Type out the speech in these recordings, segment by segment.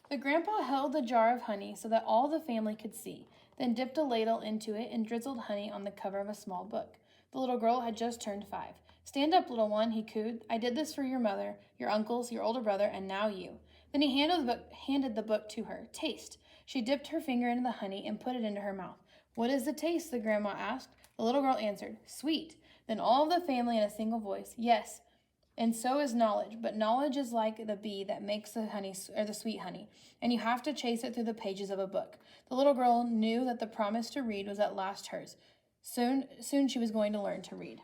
The grandpa held the jar of honey so that all the family could see, then dipped a ladle into it and drizzled honey on the cover of a small book. The little girl had just turned 5. "Stand up, little one," he cooed. "I did this for your mother, your uncles, your older brother, and now you." Then he handed the book to her. "Taste." She dipped her finger into the honey and put it into her mouth. "What is the taste?" the grandma asked. The little girl answered, "Sweet." Then all of the family in a single voice, "Yes, and so is knowledge, but knowledge is like the bee that makes the honey or the sweet honey, and you have to chase it through the pages of a book." The little girl knew that the promise to read was at last hers. Soon she was going to learn to read.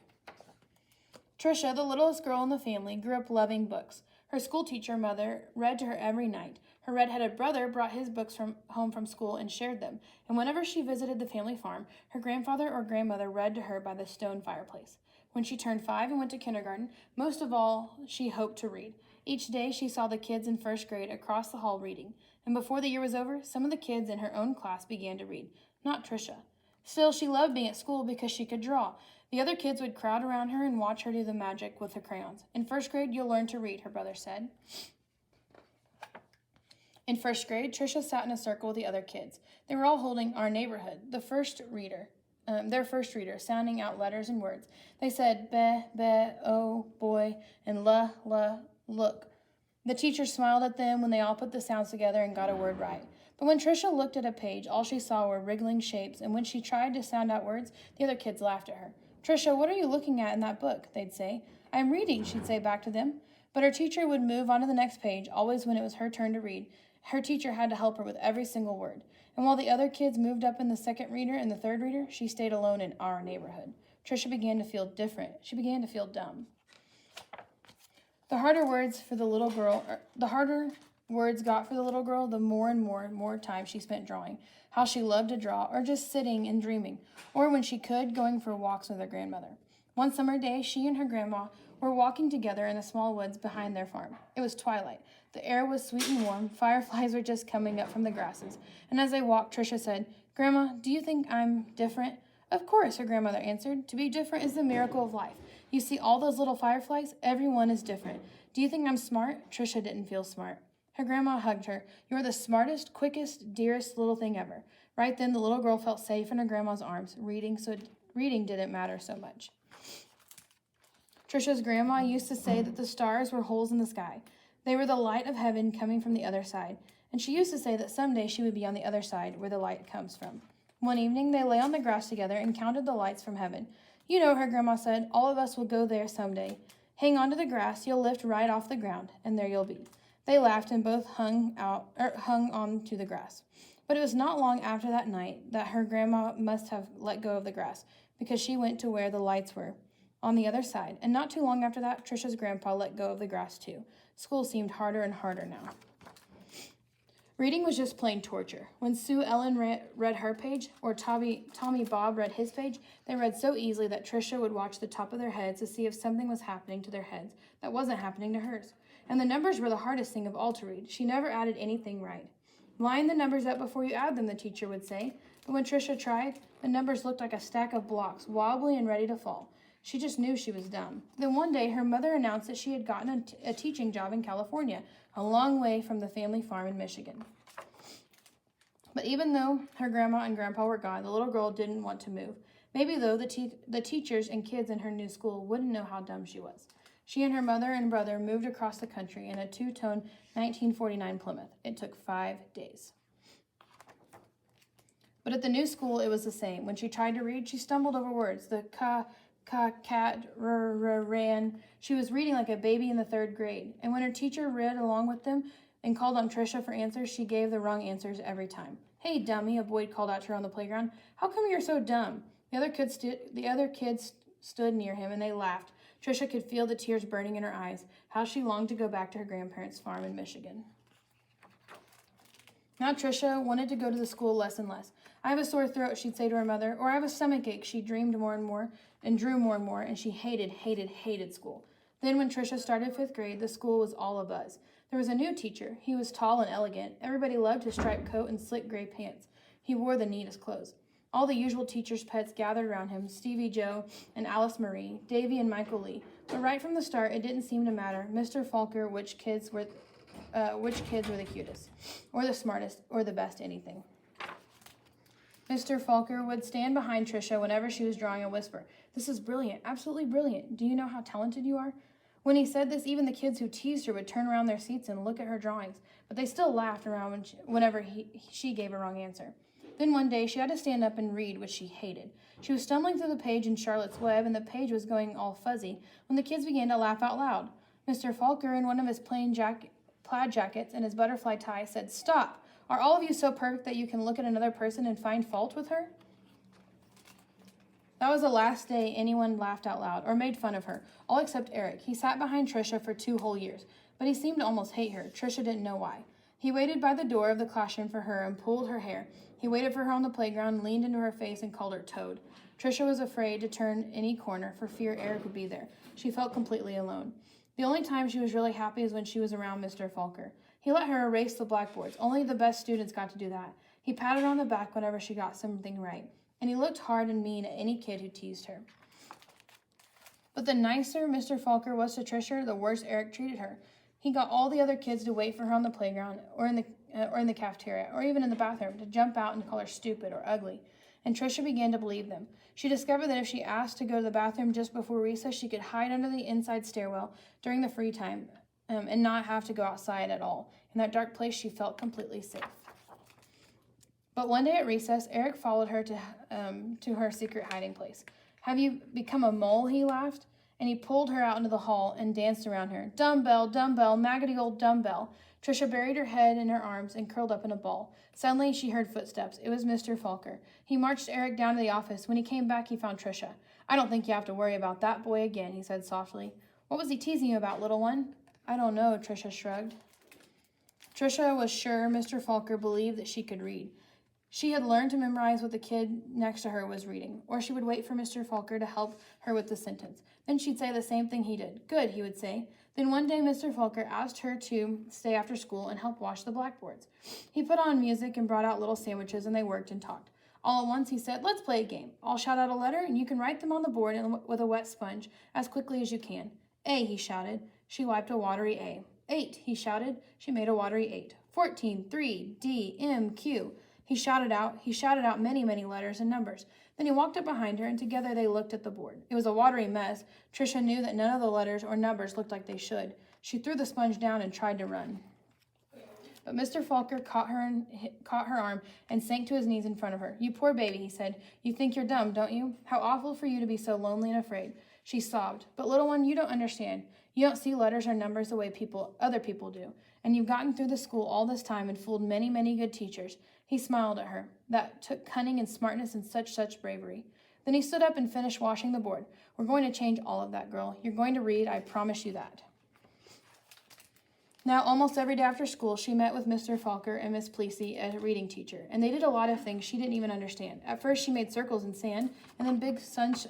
Trisha, the littlest girl in the family, grew up loving books. Her school teacher mother read to her every night. Her red-headed brother brought his books home from school and shared them, and whenever she visited the family farm, her grandfather or grandmother read to her by the stone fireplace. When she turned 5 and went to kindergarten, most of all, she hoped to read. Each day she saw the kids in first grade across the hall reading, and before the year was over, some of the kids in her own class began to read. Not Trisha. Still, she loved being at school because she could draw. The other kids would crowd around her and watch her do the magic with her crayons. "In first grade, you'll learn to read," her brother said. In first grade, Trisha sat in a circle with the other kids. They were all holding Our Neighborhood, their first reader, sounding out letters and words. They said be, oh, boy, and la, look. The teacher smiled at them when they all put the sounds together and got a word right. But when Trisha looked at a page, all she saw were wriggling shapes, and when she tried to sound out words, the other kids laughed at her. "Trisha, what are you looking at in that book?" they'd say. "I'm reading," she'd say back to them. But her teacher would move on to the next page, always when it was her turn to read. Her teacher had to help her with every single word. And while the other kids moved up in the second reader and the third reader, she stayed alone in Our Neighborhood. Trisha began to feel different. She began to feel dumb. The harder words got for the little girl, the more and more time she spent drawing. How she loved to draw, or just sitting and dreaming, or when she could, going for walks with her grandmother. One summer day, she and her grandma were walking together in the small woods behind their farm. It was twilight. The air was sweet and warm. Fireflies were just coming up from the grasses. And as they walked, Trisha said, "Grandma, do you think I'm different?" "Of course," her grandmother answered. "To be different is the miracle of life. You see all those little fireflies? Everyone is different. Do you think I'm smart?" Trisha didn't feel smart. Her grandma hugged her. "You're the smartest, quickest, dearest little thing ever." Right then, the little girl felt safe in her grandma's arms, reading didn't matter so much. Trisha's grandma used to say that the stars were holes in the sky. They were the light of heaven coming from the other side. And she used to say that someday she would be on the other side where the light comes from. One evening, they lay on the grass together and counted the lights from heaven. "You know," her grandma said, "all of us will go there someday. Hang on to the grass, you'll lift right off the ground, and there you'll be." They laughed and both hung on to the grass. But it was not long after that night that her grandma must have let go of the grass, because she went to where the lights were, on the other side. And not too long after that, Trisha's grandpa let go of the grass too. School seemed harder and harder now. Reading was just plain torture. When Sue Ellen read her page, or Tommy Bob read his page, they read so easily that Trisha would watch the top of their heads to see if something was happening to their heads that wasn't happening to hers. And the numbers were the hardest thing of all to read. She never added anything right. "Line the numbers up before you add them," the teacher would say. But when Trisha tried, the numbers looked like a stack of blocks, wobbly and ready to fall. She just knew she was dumb. Then one day, her mother announced that she had gotten a teaching job in California, a long way from the family farm in Michigan. But even though her grandma and grandpa were gone, the little girl didn't want to move. Maybe, though, the teachers and kids in her new school wouldn't know how dumb she was. She and her mother and brother moved across the country in a two-tone 1949 Plymouth. It took 5 days. But at the new school, it was the same. When she tried to read, she stumbled over words. The cat, ran. She was reading like a baby in the 3rd grade. And when her teacher read along with them and called on Trisha for answers, she gave the wrong answers every time. "Hey, dummy," a boy called out to her on the playground. "How come you're so dumb?" The other kids stood near him, and they laughed. Trisha could feel the tears burning in her eyes. How she longed to go back to her grandparents' farm in Michigan. Now Trisha wanted to go to the school less and less. "I have a sore throat," she'd say to her mother, or "I have a stomach ache." She dreamed more and more and drew more and more, and she hated school. Then when Trisha started 5th grade, the school was all abuzz. There was a new teacher. He was tall and elegant. Everybody loved his striped coat and slick gray pants. He wore the neatest clothes. All the usual teachers' pets gathered around him, Stevie Joe and Alice Marie, Davy and Michael Lee. But right from the start, it didn't seem to matter, Mr. Falker, which kids were which kids were the cutest, or the smartest, or the best anything. Mr. Falker would stand behind Trisha whenever she was drawing and whisper, "This is brilliant, absolutely brilliant. Do you know how talented you are?" When he said this, even the kids who teased her would turn around their seats and look at her drawings, but they still laughed around whenever she gave a wrong answer. Then one day she had to stand up and read, which she hated. She was stumbling through the page in Charlotte's Web, and the page was going all fuzzy when the kids began to laugh out loud. Mr. Falker, in one of his plaid jackets and his butterfly tie, said, "Stop! Are all of you so perfect that you can look at another person and find fault with her?" That was the last day anyone laughed out loud or made fun of her, all except Eric. He sat behind Trisha for 2 whole years, but he seemed to almost hate her. Trisha didn't know why. He waited by the door of the classroom for her and pulled her hair. He waited for her on the playground, leaned into her face, and called her Toad. Trisha was afraid to turn any corner for fear Eric would be there. She felt completely alone. The only time she was really happy is when she was around Mr. Falker. He let her erase the blackboards. Only the best students got to do that. He patted her on the back whenever she got something right, and he looked hard and mean at any kid who teased her. But the nicer Mr. Falker was to Trisha, the worse Eric treated her. He got all the other kids to wait for her on the playground or in the cafeteria or even in the bathroom to jump out and call her stupid or ugly. And Trisha began to believe them. She discovered that if she asked to go to the bathroom just before recess, she could hide under the inside stairwell during the free time and not have to go outside at all. In that dark place, she felt completely safe. But one day at recess, Eric followed her to her secret hiding place. "Have you become a mole?" he laughed, and he pulled her out into the hall and danced around her. "Dumbbell, dumbbell, maggoty old dumbbell." Trisha buried her head in her arms and curled up in a ball. Suddenly, she heard footsteps. It was Mr. Falker. He marched Eric down to the office. When he came back, he found Trisha. "I don't think you have to worry about that boy again," he said softly. "What was he teasing you about, little one?" "I don't know," Trisha shrugged. Trisha was sure Mr. Falker believed that she could read. She had learned to memorize what the kid next to her was reading, or she would wait for Mr. Falker to help her with the sentence. Then she'd say the same thing he did. "Good," he would say. Then one day Mr. Falker asked her to stay after school and help wash the blackboards. He put on music and brought out little sandwiches, and they worked and talked. All at once he said, "Let's play a game. I'll shout out a letter, and you can write them on the board with a wet sponge as quickly as you can." "A," he shouted. She wiped a watery A. "8," he shouted. She made a watery 8. 14, 3, D, M, Q. He shouted out many, many letters and numbers. Then he walked up behind her, and together they looked at the board. It was a watery mess. Trisha knew that none of the letters or numbers looked like they should. She threw the sponge down and tried to run. But Mr. Falker caught her arm and sank to his knees in front of her. "You poor baby," he said. "You think you're dumb, don't you? How awful for you to be so lonely and afraid." She sobbed. "But little one, you don't understand. You don't see letters or numbers the way other people do. And you've gotten through the school all this time and fooled many, many good teachers." He smiled at her. That took cunning and smartness and such bravery. Then he stood up and finished washing the board. "We're going to change all of that, girl. You're going to read, I promise you that." Now, almost every day after school, she met with Mr. Falker and Miss Plessy, a reading teacher, and they did a lot of things she didn't even understand. At first, she made circles in sand, and then big sponge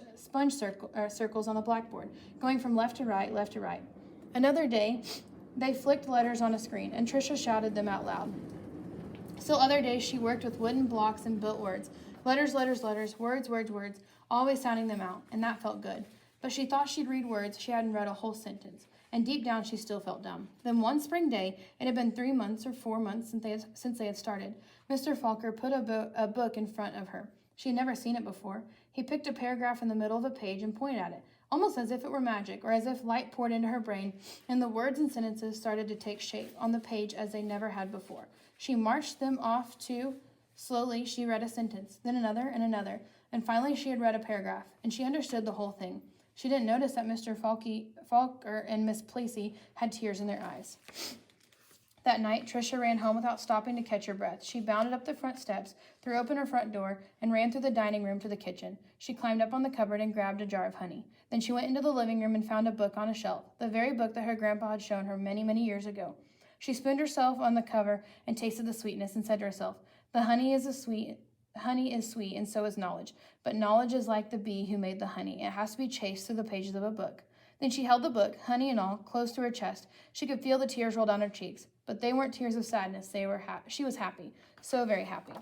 circles on the blackboard, going from left to right, left to right. Another day, they flicked letters on a screen, and Trisha shouted them out loud. Still other days, she worked with wooden blocks and built words. Letters, letters, letters, words, words, words, always sounding them out, and that felt good. But she thought she'd read words she hadn't read a whole sentence, and deep down she still felt dumb. Then one spring day, it had been 3 months or 4 months since they had started, Mr. Falker put a book in front of her. She had never seen it before. He picked a paragraph in the middle of a page and pointed at it, almost as if it were magic, or as if light poured into her brain, and the words and sentences started to take shape on the page as they never had before. She marched them off too. Slowly, she read a sentence, then another and another, and finally she had read a paragraph, and she understood the whole thing. She didn't notice that Mr. Falker and Miss Plessy had tears in their eyes. That night, Trisha ran home without stopping to catch her breath. She bounded up the front steps, threw open her front door, and ran through the dining room to the kitchen. She climbed up on the cupboard and grabbed a jar of honey. Then she went into the living room and found a book on a shelf, the very book that her grandpa had shown her many, many years ago. She spooned herself on the cover and tasted the sweetness and said to herself, "The honey is sweet, and so is knowledge. But knowledge is like the bee who made the honey. It has to be chased through the pages of a book." Then she held the book, honey and all, close to her chest. She could feel the tears roll down her cheeks, but they weren't tears of sadness. She was happy, so very happy.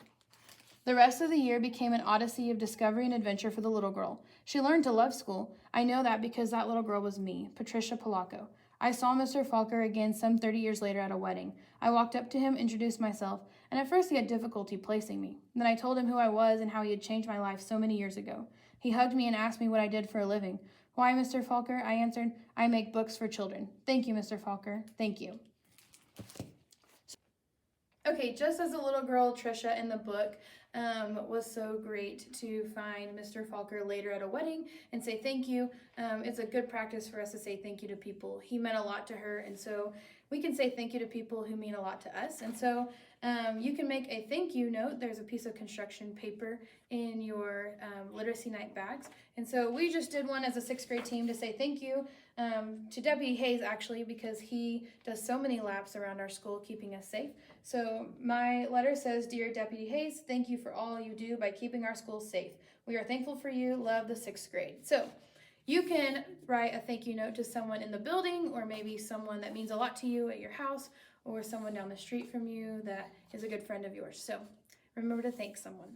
The rest of the year became an odyssey of discovery and adventure for the little girl. She learned to love school. I know that because that little girl was me, Patricia Polacco. I saw Mr. Falker again some 30 years later at a wedding. I walked up to him, introduced myself, and at first he had difficulty placing me. Then I told him who I was and how he had changed my life so many years ago. He hugged me and asked me what I did for a living. Why, Mr. Falker? I answered, I make books for children. Thank you, Mr. Falker. Thank you. Okay, just as a little girl, Trisha in the book was so great to find Mr. Falker later at a wedding and say thank you. It's a good practice for us to say thank you to people. He meant a lot to her, and so we can say thank you to people who mean a lot to us. And so you can make a thank you note. There's a piece of construction paper in your literacy night bags. And so we just did one as a 6th grade team to say thank you to Deputy Hayes, actually, because he does so many laps around our school keeping us safe. So my letter says, Dear Deputy Hayes, thank you for all you do by keeping our schools safe. We are thankful for you. Love, the 6th grade. So you can write a thank you note to someone in the building, or maybe someone that means a lot to you at your house, or someone down the street from you that is a good friend of yours. So remember to thank someone.